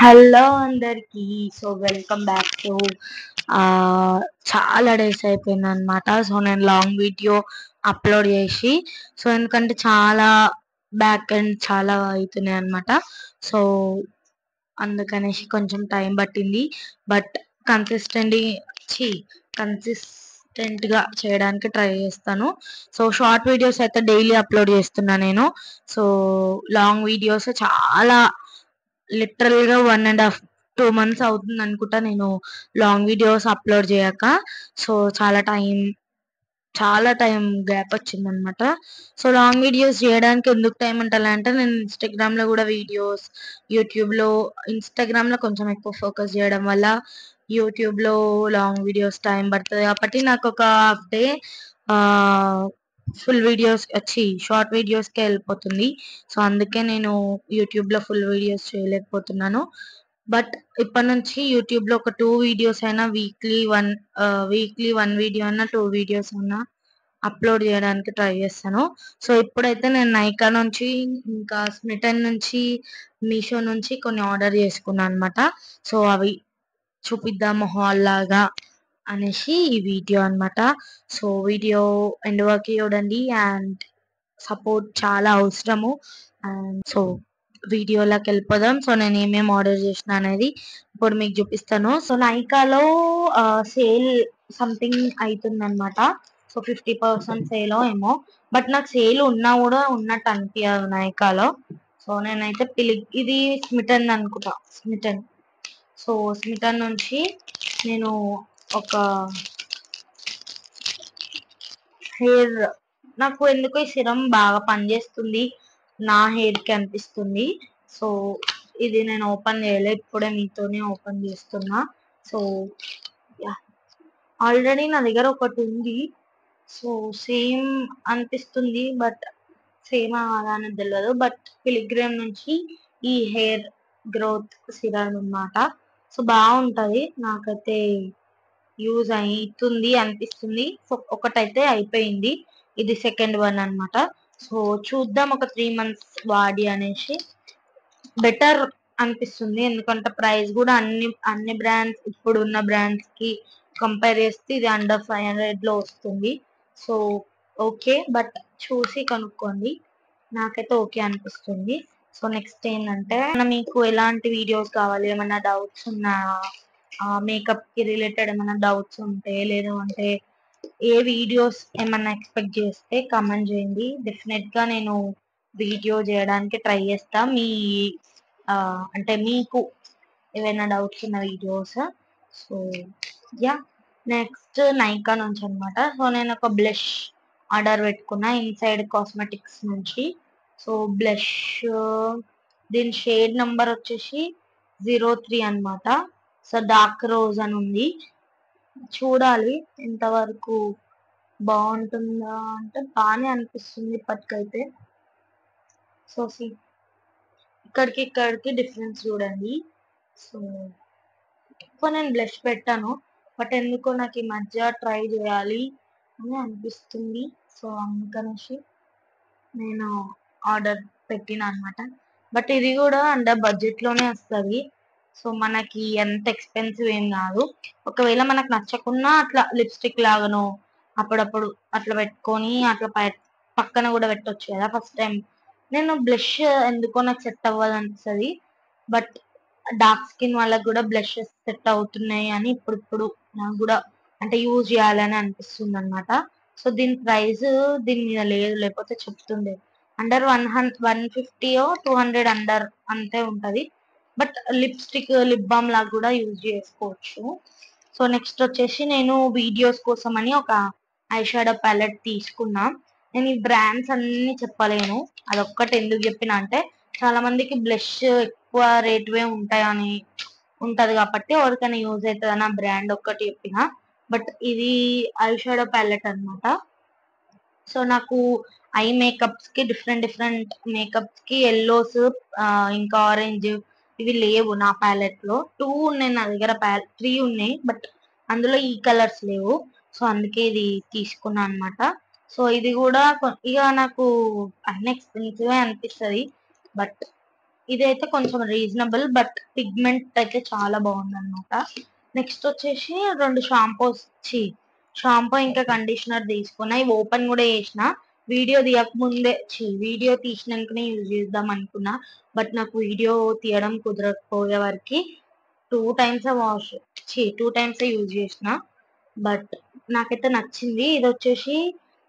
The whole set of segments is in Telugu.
హలో అందరికి. సో వెల్కమ్ బ్యాక్ టు చాలా డేస్ అయిపోయింది అనమాట. సో నేను లాంగ్ వీడియో అప్లోడ్ చేసి, సో ఎందుకంటే చాలా బ్యాక్ అండ్ చాలా అవుతున్నాయి అనమాట. సో అందుకనేసి కొంచెం టైం పట్టింది. బట్ కన్సిస్టెంట్లీ కన్సిస్టెంట్గా చేయడానికి ట్రై చేస్తాను. సో షార్ట్ వీడియోస్ అయితే డైలీ అప్లోడ్ చేస్తున్నా నేను. సో లాంగ్ వీడియోస్ చాలా లిటరల్ గా 1.5 2 months అవుతుంది అనుకుంటా నేను లాంగ్ వీడియోస్ అప్లోడ్ చేయక. సో చాలా టైం గ్యాప్ వచ్చింది అనమాట. సో లాంగ్ వీడియోస్ చేయడానికి ఎందుకు టైం ఉండాలి అంటే, నేను ఇన్స్టాగ్రామ్ లో కూడా వీడియోస్, యూట్యూబ్ లో ఇన్స్టాగ్రామ్ లో కొంచెం ఎక్కువ ఫోకస్ చేయడం వల్ల యూట్యూబ్ లో లాంగ్ వీడియోస్ టైం పడుతుంది కాబట్టి నాకు ఒక హాఫ్ డే ఫుల్ వీడియోస్ వచ్చి షార్ట్ వీడియోస్ కే వెళ్ళిపోతుంది. సో అందుకే నేను యూట్యూబ్ లో ఫుల్ వీడియోస్ చేయలేకపోతున్నాను. బట్ ఇప్పటి నుంచి యూట్యూబ్ లో ఒక 2 వీడియోస్ అయినా వీక్లీ వన్ వీడియో అయినా 2 వీడియోస్ అయినా అప్లోడ్ చేయడానికి ట్రై చేస్తాను. సో ఇప్పుడైతే నేను నైకా నుంచి, ఇంకా స్మిటన్ నుంచి, మీషో నుంచి కొన్ని ఆర్డర్ చేసుకున్నాను అనమాట. సో అవి చూపిద్దాము హాల్ లాగా అనేసి ఈ వీడియో అన్నమాట. సో వీడియో ఎండ్ వరకు చూడండి, అండ్ సపోర్ట్ చాలా అవసరము. అండ్ సో వీడియోలోకి వెళ్ళిపోదాం. సో నేను ఏమేమి ఆర్డర్ చేసిన అనేది ఇప్పుడు మీకు చూపిస్తాను. సో నైకాలో సేల్ సంథింగ్ అవుతుంది అనమాట. సో 50% సేల్ ఏమో, బట్ నాకు సేల్ ఉన్నా కూడా ఉన్నట్టు అనిపించదు నైకాలో. సో నేనైతే ఇది స్మిటన్ అనుకుంటా, స్మిటన్. సో స్మిటన్ నుంచి నేను ఒక హెయిర్, నాకు ఎందుకో ఈ సిరం బాగా పనిచేస్తుంది నా హెయిర్ కి అనిపిస్తుంది. సో ఇది నేను ఓపెన్ చేయలే, ఇప్పుడే మీతోనే ఓపెన్ చేస్తున్నా. సో ఆల్రెడీ నా దగ్గర ఒకటి ఉంది. సో సేమ్ అనిపిస్తుంది, బట్ సేమ్ అని తెలియదు. బట్ పిలిగ్రిమ్ నుంచి ఈ హెయిర్ గ్రోత్ సిరం అన్నమాట. సో బాగుంటది, నాకైతే యూజ్ అవుతుంది అనిపిస్తుంది. సో ఒకటైతే అయిపోయింది, ఇది సెకండ్ వన్ అన్నమాట. సో చూద్దాం ఒక 3 months వాడి అనేసి. బెటర్ అనిపిస్తుంది, ఎందుకంటే ప్రైస్ కూడా అన్ని బ్రాండ్స్, ఇప్పుడు ఉన్న బ్రాండ్స్ కి కంపేర్ చేస్తే ఇది అండర్ 500 లో వస్తుంది. సో ఓకే, బట్ చూసి కనుక్కోండి, నాకైతే ఓకే అనిపిస్తుంది. సో నెక్స్ట్ ఏంటంటే, మీకు ఎలాంటి వీడియోస్ కావాలి, ఏమైనా డౌట్స్ ఉన్నా, మేకప్ కి రిలేటెడ్ ఏమైనా డౌట్స్ ఉంటే, లేదు అంటే ఏ వీడియోస్ ఏమన్నా ఎక్స్పెక్ట్ చేస్తే కమెంట్ చేయండి. డెఫినెట్ గా నేను వీడియో చేయడానికి ట్రై చేస్తా. అంటే మీకు ఏవైనా డౌట్స్ ఉన్న videos. So yeah, next Nykaa నుంచి అనమాట. సో నేను ఒక బ్లష్ ఆర్డర్ పెట్టుకున్నా ఇన్సైడ్ కాస్మెటిక్స్ నుంచి. సో బ్లష్, దీని షేడ్ నంబర్ వచ్చేసి 03 అన్నమాట. సో డార్క్ రోజ్ అని ఉంది. చూడాలి ఎంతవరకు బాగుంటుందా అంటే, బాగానే అనిపిస్తుంది ఇప్పటికైతే. సో ఇక్కడికి డిఫరెన్స్ చూడండి. సో ఎక్కువ నేను బ్లష్ పెట్టాను, బట్ ఎందుకో నాకు ఈ మధ్య ట్రై చేయాలి అని అనిపిస్తుంది. సో అందుకనేసి నేను ఆర్డర్ పెట్టిన అనమాట. బట్ ఇది కూడా అండర్ బడ్జెట్ లోనే వస్తుంది. సో మనకి ఎంత ఎక్స్పెన్సివ్ ఏం కాదు. ఒకవేళ మనకు నచ్చకున్నా అట్లా లిప్స్టిక్ లాగానో అప్పుడప్పుడు అట్లా పెట్టుకొని అట్లా పక్కన కూడా పెట్టొచ్చు కదా. ఫస్ట్ టైం నేను బ్లష్ ఎందుకో నాకు సెట్ అవ్వదు అనిపిస్తుంది, బట్ డార్క్ స్కిన్ వాళ్ళకి కూడా బ్లషెస్ సెట్ అవుతున్నాయి అని ఇప్పుడు నాకు కూడా అంటే యూజ్ చేయాలని అనిపిస్తుంది అనమాట. సో దీని ప్రైస్ దీని మీద లేదు, లేకపోతే చెప్తుండే. అండర్ 150 200 అండర్ అంతే ఉంటది. బట్ లిప్స్టిక్, లిప్ బామ్ లాగా కూడా యూజ్ చేసుకోవచ్చు. సో నెక్స్ట్ వచ్చేసి నేను వీడియోస్ కోసం అని ఒక ఐ షాడో ప్యాలెట్ తీసుకున్నా. నేను ఈ బ్రాండ్స్ అన్ని చెప్పలేను, అదొక్కటి ఎందుకు చెప్పిన అంటే, చాలా మందికి బ్లష్ ఎక్కువ రేటువే ఉంటాయని ఉంటది కాబట్టి ఎవరికైనా యూజ్ అవుతుంది ఆ బ్రాండ్ ఒక్కటి చెప్పిన. బట్ ఇది ఐ షాడో ప్యాలెట్ అనమాట. సో నాకు ఐ మేకప్స్ కి డిఫరెంట్ మేకప్స్ కి ఎల్లోస్, ఇంకా ఆరెంజ్, ఇవి లేవు నా ప్యాలెట్ లో. 2 ఉన్నాయి నా దగ్గర, 3 ఉన్నాయి, బట్ అందులో ఈ కలర్స్ లేవు. సో అందుకే ఇది తీసుకున్నా అనమాట. సో ఇది కూడా ఇక నాకు అన్ని ఎక్స్పెన్సివ్ అనిపిస్తుంది, బట్ ఇదైతే కొంచెం రీజనబుల్, బట్ పిగ్మెంట్ అయితే చాలా బాగుందన్నమాట. నెక్స్ట్ వచ్చేసి 2 షాంపూస్ షాంపూ ఇంకా కండిషనర్ తీసుకున్నా. ఇవి ఓపెన్ కూడా చేసిన. వీడియో తీయకముందే వీడియో తీసినాకనే యూజ్ చేద్దాం అనుకున్నా. బట్ నాకు వీడియో తీయడం కుదరకపోయే వరకు 2 టైమ్స్ వాష్ 2 టైమ్స్ యూజ్ చేసిన. బట్ నాకైతే నచ్చింది. ఇది వచ్చేసి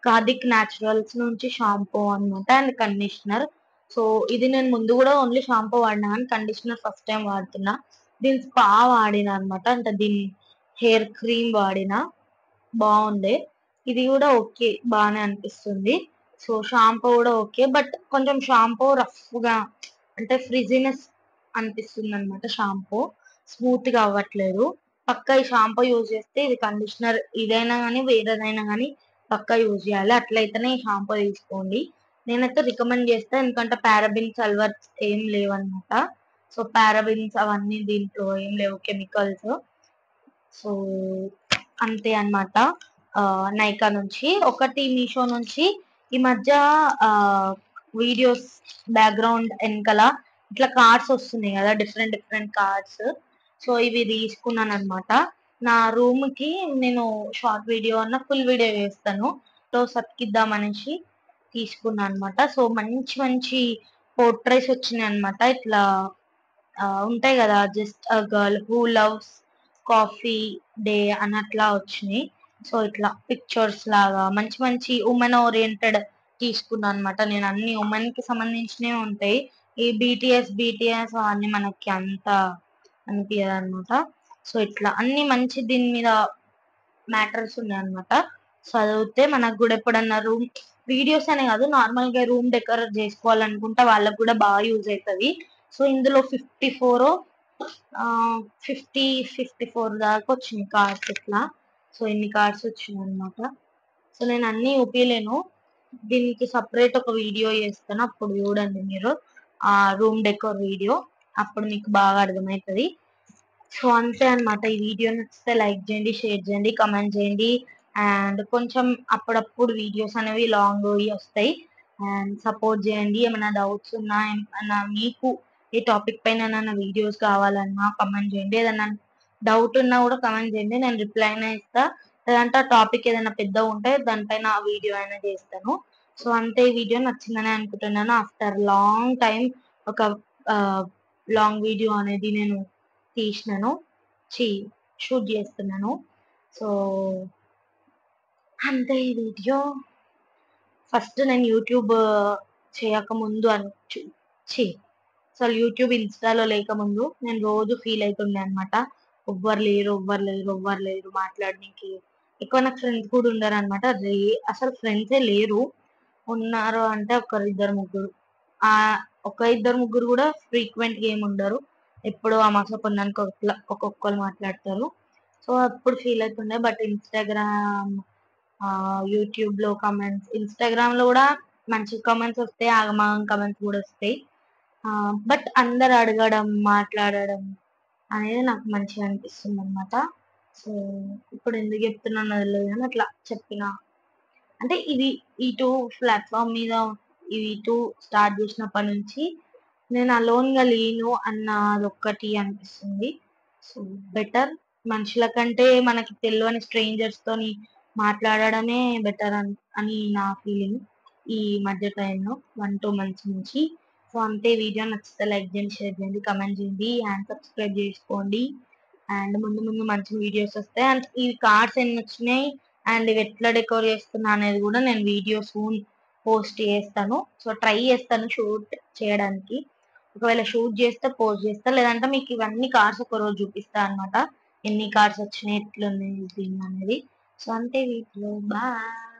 కార్దిక్ న్యాచురల్స్ నుంచి షాంపూ అన్నమాట అండ్ కండిషనర్. సో ఇది నేను ముందు కూడా ఓన్లీ షాంపూ వాడినా కానీ కండిషనర్ ఫస్ట్ టైం వాడుతున్నా. దీని స్పా వాడిన అనమాట, అంటే దీని హెయిర్ క్రీమ్ వాడిన, బాగుంది. ఇది కూడా ఓకే, బాగానే అనిపిస్తుంది. సో షాంపూ కూడా ఓకే, బట్ కొంచెం షాంపూ రఫ్ గా అంటే ఫ్రిజీనెస్ అనిపిస్తుంది అనమాట. షాంపూ స్మూత్ గా అవ్వట్లేదు. పక్కా ఈ షాంపూ యూజ్ చేస్తే ఇది కండిషనర్ ఇదైనా కానీ వేరేదైనా కానీ పక్కా యూజ్ చేయాలి. అట్లయితేనే ఈ షాంపూ తీసుకోండి. నేనైతే రికమెండ్ చేస్తాను, ఎందుకంటే పారాబిన్స్ అల్వర్స్ ఏం లేవన్నమాట. సో పారాబిన్స్ అవన్నీ దీంట్లో ఏం లేవు, కెమికల్స్. సో అంతే అన్నమాట. నైకా నుంచి ఒకటి, మీషో నుంచి ఈ మధ్య వీడియోస్ బ్యాక్గ్రౌండ్ వెనకాల ఇట్లా కార్డ్స్ వస్తున్నాయి కదా, డిఫరెంట్ డిఫరెంట్ కార్డ్స్. సో ఇవి తీసుకున్నాను అనమాట. నా రూమ్ కి నేను షార్ట్ వీడియో అన్న ఫుల్ వీడియో చేస్తాను, సో సతికిద్దాం అనేసి తీసుకున్నాను అనమాట. సో మంచి మంచి పోర్ట్రేట్స్ వచ్చినాయి అనమాట. ఇట్లా ఉంటాయి కదా, just a girl who loves coffee day అన్నట్లా వచ్చినాయి. సో ఇట్లా పిక్చర్స్ లాగా మంచి మంచి ఉమెన్ ఓరియంటెడ్ తీసుకున్నాను అనమాట. నేను అన్ని ఉమెన్ కి సంబంధించినవి ఉంటాయి. ఈ బీటీఎస్ అవన్నీ మనకి అంత అనిపించదు అనమాట. సో ఇట్లా అన్ని మంచి దీని మీద మ్యాటర్స్ ఉన్నాయి అనమాట. చదివితే మనకు కూడా ఎప్పుడన్నా రూమ్ వీడియోస్ అనే కాదు, నార్మల్ గా రూమ్ డెకరేట్ చేసుకోవాలనుకుంటే వాళ్ళకు కూడా బాగా యూజ్ అవుతుంది. సో ఇందులో 54 దాకా వచ్చినాయి కార్డ్స్ ఇట్లా. సో ఇన్ని కార్డ్స్ వచ్చినాయి అనమాట. సో నేను అన్ని చూపియలేను, దీనికి సపరేట్ ఒక వీడియో చేస్తాను, అప్పుడు చూడండి మీరు ఆ రూమ్ డెకోర్ వీడియో, అప్పుడు మీకు బాగా అర్థమవుతుంది. సో అంతే అన్నమాట. ఈ వీడియో నచ్చితే లైక్ చేయండి, షేర్ చేయండి, కమెంట్ చేయండి. అండ్ కొంచెం అప్పుడప్పుడు వీడియోస్ అనేవి లాంగ్ వస్తాయి, అండ్ సపోర్ట్ చేయండి. ఏమైనా డౌట్స్ ఉన్నా, ఏమన్నా మీకు ఏ టాపిక్ పైన ఏమైనా వీడియోస్ కావాలన్నా కమెంట్ చేయండి. ఏదైనా డౌట్ ఉన్నా కూడా కమెంట్ చేయండి, నేను రిప్లై అయినా ఇస్తా. లేదంటే ఆ టాపిక్ ఏదైనా పెద్దగా ఉంటే దానిపైన ఆ వీడియో అయినా చేస్తాను. సో అంతే, ఈ వీడియో నచ్చిందని అనుకుంటున్నాను. ఆఫ్టర్ లాంగ్ టైం ఒక లాంగ్ వీడియో అనేది నేను తీసినాను, షూట్ చేస్తున్నాను. సో అంతే ఈ వీడియో. ఫస్ట్ నేను యూట్యూబ్ చేయకముందు అసలు యూట్యూబ్ ఇన్స్టాలో లేకముందు నేను రోజు ఫీల్ అవుతుండే అనమాట, ఎవ్వరు లేరు మాట్లాడడానికి. ఎక్కువ నాకు ఫ్రెండ్స్ కూడా ఉండరు అనమాట. అసలు ఫ్రెండ్సే లేరు. ఉన్నారు అంటే ఒకరిద్దరు ముగ్గురు. ఆ ఒక ఇద్దరు ముగ్గురు కూడా ఫ్రీక్వెంట్ గా ఏమి ఉండరు, ఎప్పుడో అమాస పుణ్యానికి ఒక్కొక్కరు మాట్లాడతారు. సో అప్పుడు ఫీల్ అవుతుండే. బట్ ఇన్స్టాగ్రామ్, యూట్యూబ్ లో కమెంట్స్, ఇన్స్టాగ్రామ్ లో కూడా మంచి కమెంట్స్ వస్తాయి, ఆగమాగం కమెంట్స్ కూడా వస్తాయి. బట్ అందరు అడగడం, మాట్లాడడం అనేది నాకు మంచిగా అనిపిస్తుంది అనమాట. సో ఇప్పుడు ఎందుకు చెప్తున్నాను తెలియదు కానీ అట్లా చెప్పిన, అంటే ఇది ఈ 2 ప్లాట్ఫామ్ మీద ఈ 2 స్టార్ట్ చేసినప్పటి నుంచి నేను అలోన్ గా లేను అన్నది ఒక్కటి అనిపిస్తుంది. సో బెటర్, మనుషుల కంటే మనకి తెలియని స్ట్రేంజర్స్ తోని మాట్లాడడమే బెటర్ అని నా ఫీలింగ్ ఈ మధ్య టైంలో 1-2 మంత్స్ నుంచి. సో అంతే, వీడియో నచ్చితే లైక్ చేయండి, షేర్ చేయండి, కమెంట్ చేయండి, అండ్ సబ్స్క్రైబ్ చేసుకోండి. అండ్ ముందు ముందు మంచి వీడియోస్ వస్తాయి. అండ్ ఈ కార్డ్స్ ఎన్ని వచ్చినాయి అండ్ ఇవి ఎట్లా డెకోర్ చేస్తున్నా అనేది కూడా నేను వీడియో సూన్ పోస్ట్ చేస్తాను. సో ట్రై చేస్తాను షూట్ చేయడానికి. ఒకవేళ షూట్ చేస్తే పోస్ట్ చేస్తా, లేదంటే మీకు ఇవన్నీ కార్డ్స్ ఒక రోజు చూపిస్తా అనమాట, ఎన్ని కార్డ్స్ వచ్చినాయి, ఎట్లున్నాయి దీన్ని అనేది. సో అంతే వీడియో, బాయ్.